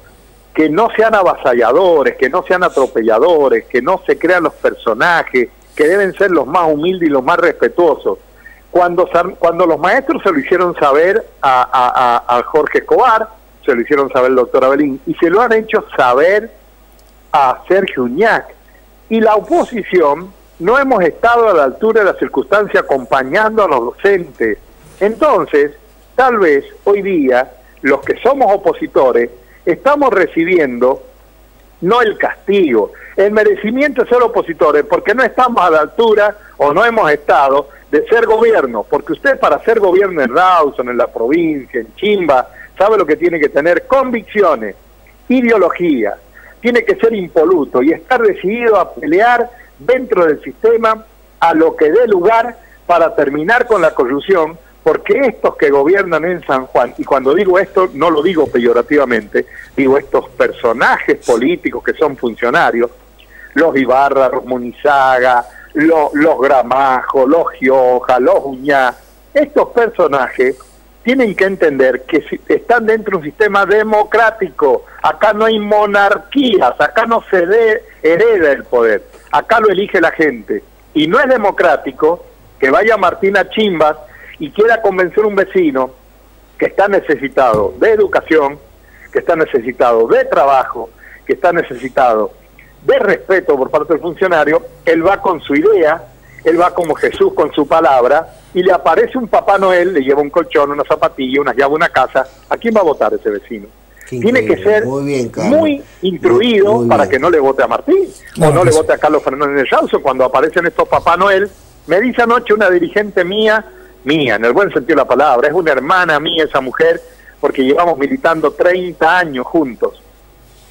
que no sean avasalladores, que no sean atropelladores, que no se crean los personajes, que deben ser los más humildes y los más respetuosos. Cuando los maestros se lo hicieron saber a Jorge Escobar, se lo hicieron saber al doctor Abelín, y se lo han hecho saber a Sergio Uñac. Y la oposición no hemos estado a la altura de la circunstancia acompañando a los docentes. Entonces, tal vez hoy día, los que somos opositores, estamos recibiendo no el castigo, el merecimiento de ser opositores, porque no estamos a la altura, o no hemos estado, de ser gobierno. Porque usted, para ser gobierno en Rawson, en la provincia, en Chimba, sabe lo que tiene que tener: convicciones, ideología, tiene que ser impoluto y estar decidido a pelear dentro del sistema a lo que dé lugar para terminar con la corrupción, porque estos que gobiernan en San Juan, y cuando digo esto no lo digo peyorativamente, digo estos personajes políticos que son funcionarios, los Ibarra, los Munizaga, los Gramajo, los Gioja, los Uñá, estos personajes tienen que entender que están dentro de un sistema democrático. Acá no hay monarquías, acá no se hereda el poder, acá lo elige la gente. Y no es democrático que vaya Martín a Chimbas y quiera convencer a un vecino que está necesitado de educación, que está necesitado de trabajo, que está necesitado de respeto por parte del funcionario. Él va con su idea, él va como Jesús con su palabra, y le aparece un Papá Noel, le lleva un colchón, una zapatilla, unas llaves, una casa. ¿A quién va a votar ese vecino? Tiene que ser muy instruido para que no le vote a Martín, o no le vote a Carlos Fernández Rawson. Cuando aparecen estos Papá Noel, me dice anoche una dirigente mía, en el buen sentido de la palabra, es una hermana mía esa mujer, porque llevamos militando 30 años juntos,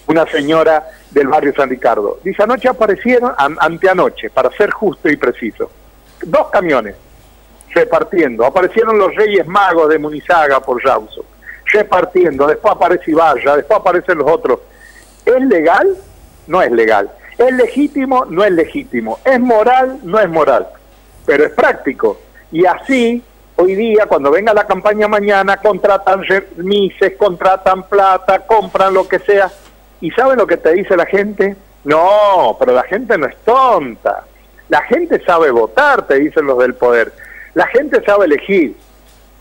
una señora del barrio San Ricardo. Dice, anoche aparecieron, anteanoche, para ser justo y preciso, 2 camiones repartiendo. Aparecieron los Reyes Magos de Munizaga por Rawson, repartiendo. Después aparece Ibarra, después aparecen los otros. ¿Es legal? No es legal. ¿Es legítimo? No es legítimo. ¿Es moral? No es moral. Pero es práctico. Y así, hoy día, cuando venga la campaña mañana, contratan remises, contratan plata, compran lo que sea. ¿Y saben lo que te dice la gente? No, pero la gente no es tonta. La gente sabe votar, te dicen los del poder. La gente sabe elegir.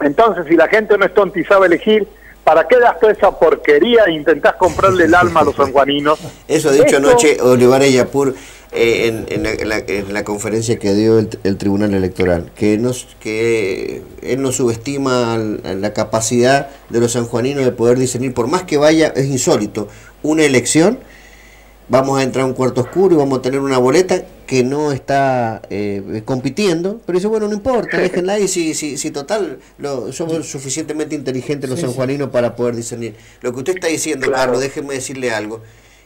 Entonces, si la gente no es tonta y sabe elegir, ¿para qué das toda esa porquería e intentás comprarle el alma a los sanjuaninos? Eso ha dicho anoche Olivares Yapur en la conferencia que dio el Tribunal Electoral, que él no subestima la capacidad de los sanjuaninos de poder discernir, por más que vaya, es insólito, una elección, vamos a entrar a un cuarto oscuro y vamos a tener una boleta que no está compitiendo, pero dice, bueno, no importa, déjenla ahí, si total, somos suficientemente inteligentes los sanjuaninos para poder discernir. Lo que usted está diciendo, claro. Carlos, déjeme decirle algo.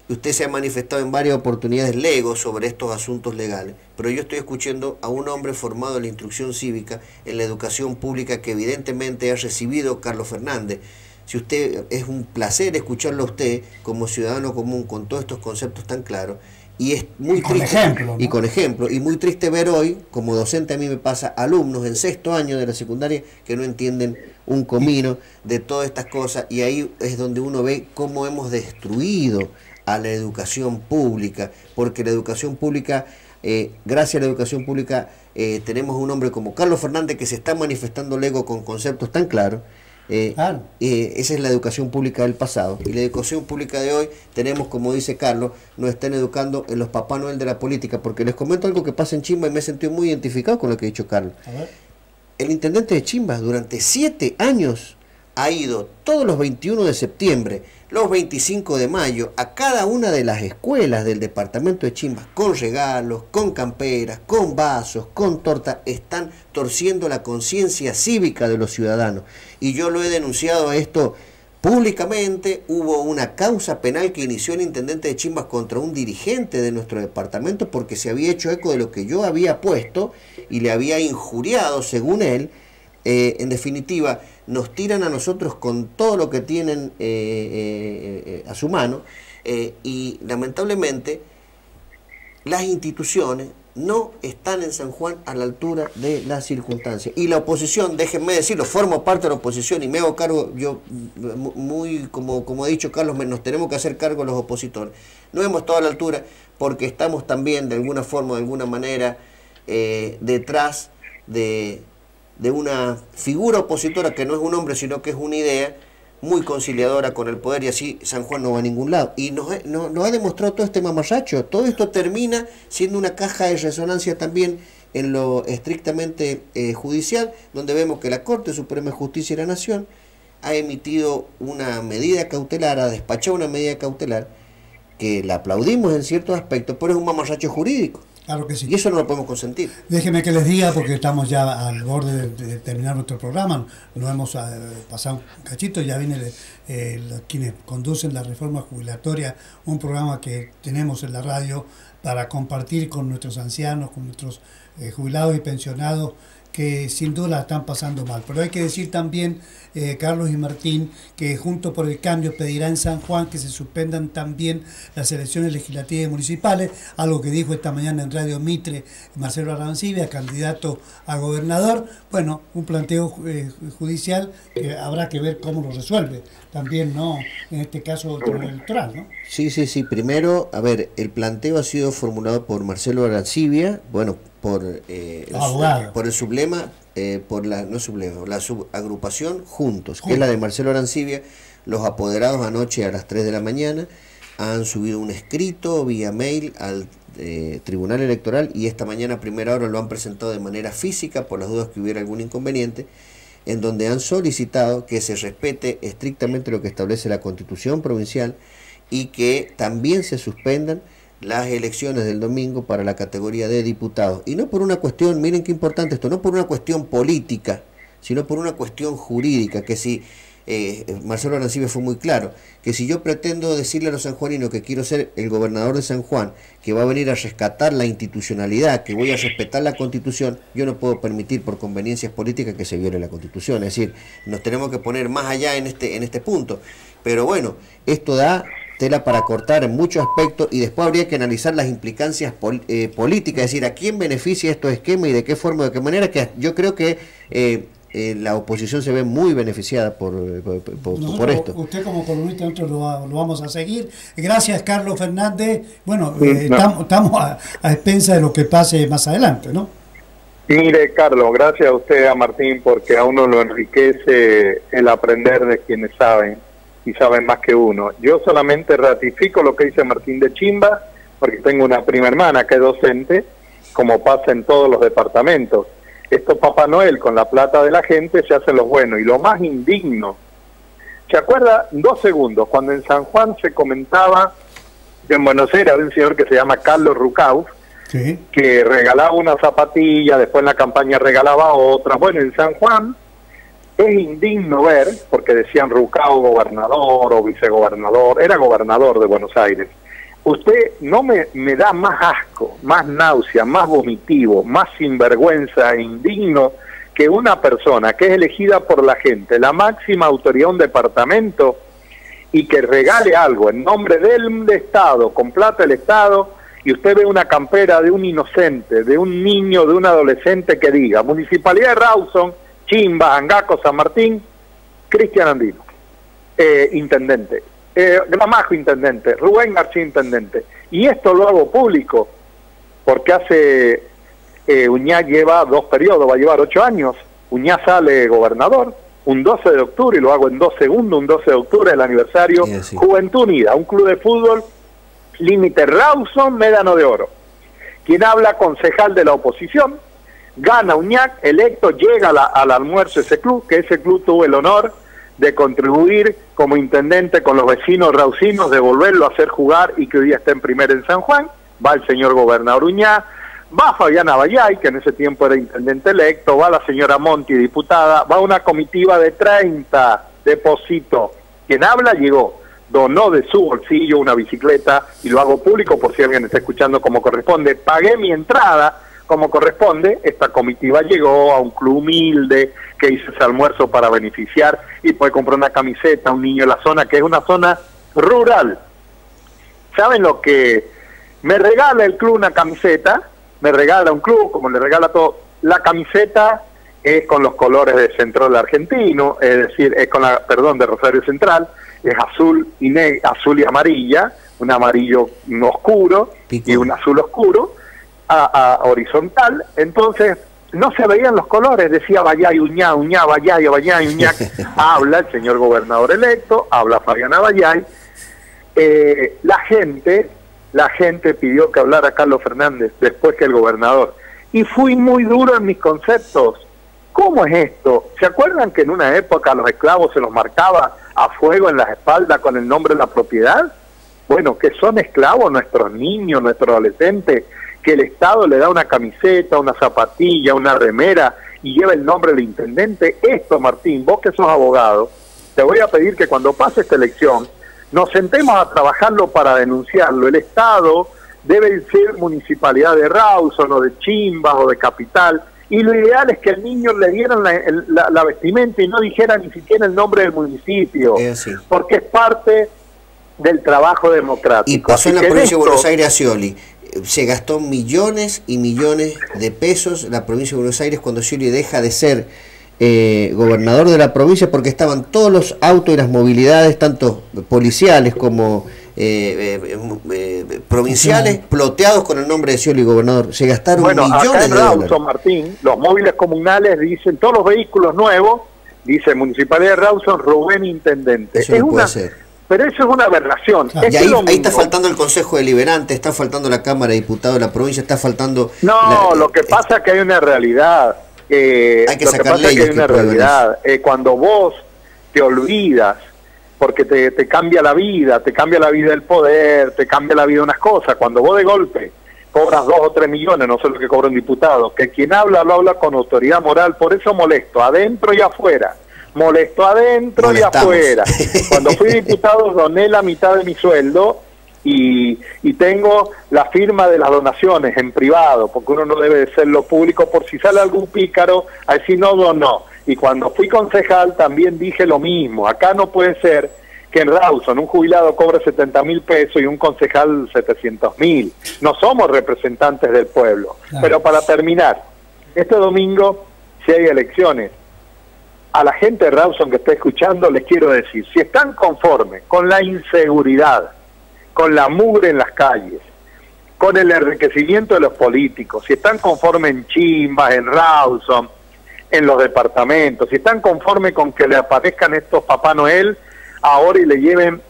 Usted se ha manifestado en varias oportunidades lego sobre estos asuntos legales, pero yo estoy escuchando a un hombre formado en la instrucción cívica, en la educación pública, que evidentemente ha recibido Carlos Fernández. Si usted, es un placer escucharlo a usted como ciudadano común con todos estos conceptos tan claros, y es muy triste, ejemplo, ¿no? Y con ejemplo, y muy triste ver hoy, como docente a mí me pasa, alumnos en 6º año de la secundaria que no entienden un comino de todas estas cosas, y ahí es donde uno ve cómo hemos destruido a la educación pública, porque la educación pública gracias a la educación pública tenemos un hombre como Carlos Fernández que se está manifestando luego con conceptos tan claros. Esa es la educación pública del pasado. Y la educación pública de hoy tenemos, como dice Carlos, nos están educando en los Papá Noel de la política. Porque les comento algo que pasa en Chimba y me he sentido muy identificado con lo que ha dicho Carlos. El intendente de Chimba durante 7 años ha ido todos los 21 de septiembre, los 25 de mayo, a cada una de las escuelas del departamento de Chimba, con regalos, con camperas, con vasos, con torta. Están torciendo la conciencia cívica de los ciudadanos. Y yo lo he denunciado esto públicamente. Hubo una causa penal que inició el intendente de Chimba contra un dirigente de nuestro departamento porque se había hecho eco de lo que yo había puesto y le había injuriado, según él. En definitiva, nos tiran a nosotros con todo lo que tienen a su mano y lamentablemente las instituciones no están en San Juan a la altura de las circunstancias. Y la oposición, déjenme decirlo, formo parte de la oposición y me hago cargo, yo muy, como ha dicho Carlos, nos tenemos que hacer cargo los opositores. No hemos estado a la altura porque estamos también de alguna forma, de alguna manera, detrás de una figura opositora que no es un hombre, sino que es una idea muy conciliadora con el poder, y así San Juan no va a ningún lado. Y nos ha demostrado todo este mamarracho. Todo esto termina siendo una caja de resonancia también en lo estrictamente judicial, donde vemos que la Corte Suprema de Justicia de la Nación ha emitido una medida cautelar, ha despachado una medida cautelar, que la aplaudimos en ciertos aspectos, pero es un mamarracho jurídico. Claro que sí. Y eso no lo podemos consentir. Déjenme que les diga, porque estamos ya al borde de terminar nuestro programa, nos hemos pasado un cachito, ya vienen quienes conducen la reforma jubilatoria, un programa que tenemos en la radio para compartir con nuestros ancianos, con nuestros jubilados y pensionados, que sin duda la están pasando mal. Pero hay que decir también, Carlos y Martín, que Juntos por el Cambio pedirá en San Juan que se suspendan también las elecciones legislativas y municipales, algo que dijo esta mañana en Radio Mitre Marcelo Arancibia, candidato a gobernador. Bueno, un planteo judicial que habrá que ver cómo lo resuelve también, ¿no? En este caso el Tribunal Electoral, ¿no? Sí. Primero, a ver, el planteo ha sido formulado por Marcelo Arancibia, bueno, por el sublema, la subagrupación Juntos, que es la de Marcelo Arancibia. Los apoderados anoche a las 3 de la mañana han subido un escrito vía mail al Tribunal Electoral, y esta mañana a primera hora lo han presentado de manera física por las dudas que hubiera algún inconveniente, en donde han solicitado que se respete estrictamente lo que establece la Constitución provincial y que también se suspendan las elecciones del domingo para la categoría de diputados. Y no por una cuestión, miren qué importante esto, no por una cuestión política, sino por una cuestión jurídica, que si Marcelo Arancibia fue muy claro, que si yo pretendo decirle a los sanjuaninos que quiero ser el gobernador de San Juan, que va a venir a rescatar la institucionalidad, que voy a respetar la Constitución, yo no puedo permitir por conveniencias políticas que se viole la Constitución. Es decir, nos tenemos que poner más allá en este punto. Pero bueno, esto da tela para cortar en muchos aspectos, y después habría que analizar las implicancias políticas, es decir, a quién beneficia estos esquemas y de qué forma, de qué manera, que yo creo que la oposición se ve muy beneficiada por esto. Usted como columnista, nosotros lo vamos a seguir. Gracias, Carlos Fernández. Bueno, estamos a expensas de lo que pase más adelante, ¿no? Mire, Carlos, gracias a usted, a Martín, porque a uno lo enriquece el aprender de quienes saben y saben más que uno. Yo solamente ratifico lo que dice Martín de Chimba, porque tengo una prima hermana que es docente, como pasa en todos los departamentos. Esto Papá Noel, con la plata de la gente, se hacen los buenos. Y lo más indigno, ¿se acuerda? 2 segundos, cuando en San Juan se comentaba que en Buenos Aires había un señor que se llama Carlos Rucauf, sí, que regalaba una zapatilla, después en la campaña regalaba otra. Bueno, en San Juan es indigno ver, porque decían Rucauf gobernador o vicegobernador, era gobernador de Buenos Aires. Usted no me da más asco, más náusea, más vomitivo, más sinvergüenza e indigno que una persona que es elegida por la gente, la máxima autoridad de un departamento, y que regale algo en nombre del Estado, con plata del Estado, y usted ve una campera de un inocente, de un niño, de un adolescente que diga Municipalidad de Rawson, Chimba, Angaco, San Martín, Cristian Andino, intendente. Gramajo, intendente, Rubén García, intendente, y esto lo hago público porque Uñá lleva 2 periodos, va a llevar 8 años. Uñá sale gobernador un 12 de octubre y lo hago en 2 segundos, un 12 de octubre, el aniversario. Juventud Unida, un club de fútbol, límite Rawson, médano de oro. Quien habla, concejal de la oposición, gana Uñac, electo, llega al almuerzo de ese club, que ese club tuvo el honor de contribuir como intendente con los vecinos rausinos, de volverlo a hacer jugar y que hoy día está en primera en San Juan. Va el señor gobernador Uñá, va Fabiana Bayay, que en ese tiempo era intendente electo, va la señora Monti, diputada, va una comitiva de 30, deposito. Quien habla llegó, donó de su bolsillo una bicicleta, y lo hago público por si alguien está escuchando como corresponde, pagué mi entrada como corresponde, esta comitiva llegó a un club humilde que hizo ese almuerzo para beneficiar y puede comprar una camiseta a un niño de la zona, que es una zona rural. ¿Saben lo que me regala el club? Una camiseta, me regala un club, como le regala todo. La camiseta es con los colores de Central Argentino, es decir, es con la, perdón, de Rosario Central, es azul y amarilla, un amarillo oscuro y un azul oscuro, horizontal. Entonces no se veían los colores, decía Bayay, Uñá, Uñá, Bayay, Bayay, Uñá. Habla el señor gobernador electo, habla Fabiana Bayay. La gente pidió que hablara Carlos Fernández después que el gobernador, y fui muy duro en mis conceptos. ¿Cómo es esto? ¿Se acuerdan que en una época a los esclavos se los marcaba a fuego en las espaldas con el nombre de la propiedad? Bueno, que son esclavos nuestros niños, nuestros adolescentes, que el Estado le da una camiseta, una zapatilla, una remera y lleva el nombre del intendente. Esto, Martín, vos que sos abogado, te voy a pedir que cuando pase esta elección nos sentemos a trabajarlo para denunciarlo. El Estado debe ser municipalidad de Rawson o de Chimbas o de Capital, y lo ideal es que al niño le dieran la vestimenta y no dijera ni siquiera el nombre del municipio, porque es parte del trabajo democrático. Y pasó en la provincia de Buenos Aires a Scioli. Se gastó millones y millones de pesos la provincia de Buenos Aires cuando Scioli deja de ser gobernador de la provincia, porque estaban todos los autos y las movilidades, tanto policiales como provinciales, ploteados con el nombre de Scioli gobernador. Se gastaron millones de dólares. Martín, los móviles comunales dicen, todos los vehículos nuevos, dice Municipalidad de Rawson, Rubén Intendente. Eso no puede ser. Pero eso es una aberración. Y ahí está faltando el Consejo Deliberante, está faltando la Cámara de Diputados de la provincia, está faltando... No, lo que pasa es que hay una realidad. Hay que sacar leyes que realidad. Cuando vos te olvidas, porque te cambia la vida del poder, te cambia la vida unas cosas. Cuando vos de golpe cobras 2 o 3 millones, no sé lo que cobra un diputado, que quien habla lo habla con autoridad moral, por eso molesto, adentro y afuera. Molesto adentro y afuera. Cuando fui diputado doné la mitad de mi sueldo y tengo la firma de las donaciones en privado, porque uno no debe de serlo público por si sale algún pícaro a decir no donó. Y cuando fui concejal también dije lo mismo. Acá no puede ser que en Rawson un jubilado cobre 70.000 pesos y un concejal 700.000. No somos representantes del pueblo. Claro. Pero para terminar, este domingo, si hay elecciones, a la gente de Rawson que está escuchando les quiero decir, si están conformes con la inseguridad, con la mugre en las calles, con el enriquecimiento de los políticos, si están conformes en Chimbas, en Rawson, en los departamentos, si están conformes con que le aparezcan estos Papá Noel ahora y le lleven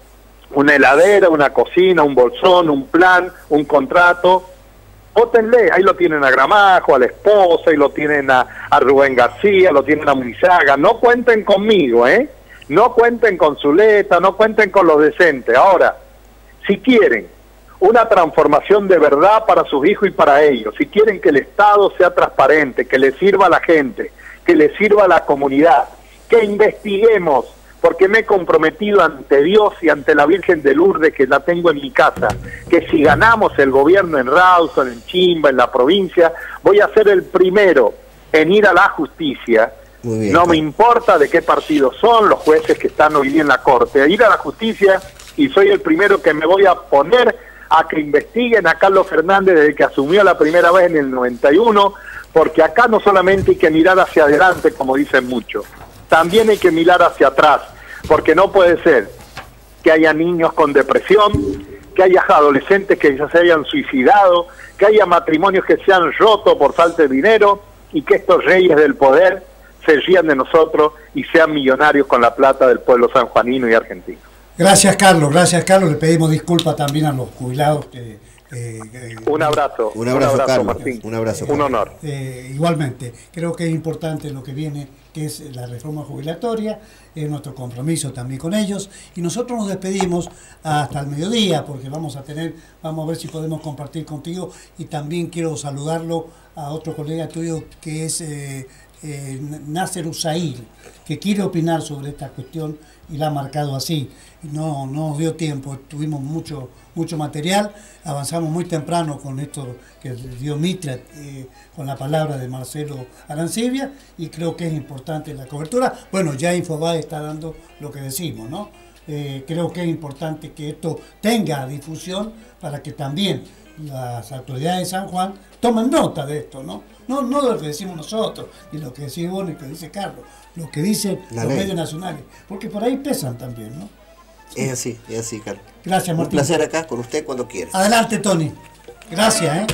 una heladera, una cocina, un bolsón, un plan, un contrato, vótenle. Ahí lo tienen a Gramajo, a la esposa, y lo tienen a Rubén García, lo tienen a Munizaga. No cuenten conmigo, no cuenten con Zuleta, no cuenten con los decentes. Ahora, si quieren una transformación de verdad para sus hijos y para ellos, si quieren que el Estado sea transparente, que le sirva a la gente, que le sirva a la comunidad, que investiguemos, porque me he comprometido ante Dios y ante la Virgen de Lourdes, que la tengo en mi casa, que si ganamos el gobierno en Rawson, en Chimba, en la provincia, voy a ser el primero en ir a la justicia. Bien, no me importa de qué partido son los jueces que están hoy día en la corte, a ir a la justicia, y soy el primero que me voy a poner a que investiguen a Carlos Fernández desde que asumió la primera vez en el 91, porque acá no solamente hay que mirar hacia adelante, como dicen muchos, también hay que mirar hacia atrás, porque no puede ser que haya niños con depresión, que haya adolescentes que ya se hayan suicidado, que haya matrimonios que se han roto por falta de dinero y que estos reyes del poder se rían de nosotros y sean millonarios con la plata del pueblo sanjuanino y argentino. Gracias, Carlos. Le pedimos disculpas también a los jubilados. Un abrazo. Un abrazo, Carlos. Martín. Un abrazo. Un honor. Igualmente, creo que es importante lo que viene, que es la reforma jubilatoria, es nuestro compromiso también con ellos, y nosotros nos despedimos hasta el mediodía, porque vamos a ver si podemos compartir contigo, y también quiero saludarlo a otro colega tuyo que es Nasser Usail, que quiere opinar sobre esta cuestión y la ha marcado así. No nos dio tiempo, tuvimos mucho material, avanzamos muy temprano con esto que dio Mitra, con la palabra de Marcelo Arancibia, y creo que es importante la cobertura. Bueno, ya Infobae está dando lo que decimos, ¿no? Creo que es importante que esto tenga difusión para que también las autoridades de San Juan tomen nota de esto, ¿no? No de lo que decimos nosotros, ni lo que decimos vos, ni lo que dice Carlos, lo que dicen los medios nacionales, porque por ahí pesan también, ¿no? Es así, Carlos. Gracias, Martín. Un placer acá con usted cuando quiera. Adelante, Tony. Gracias,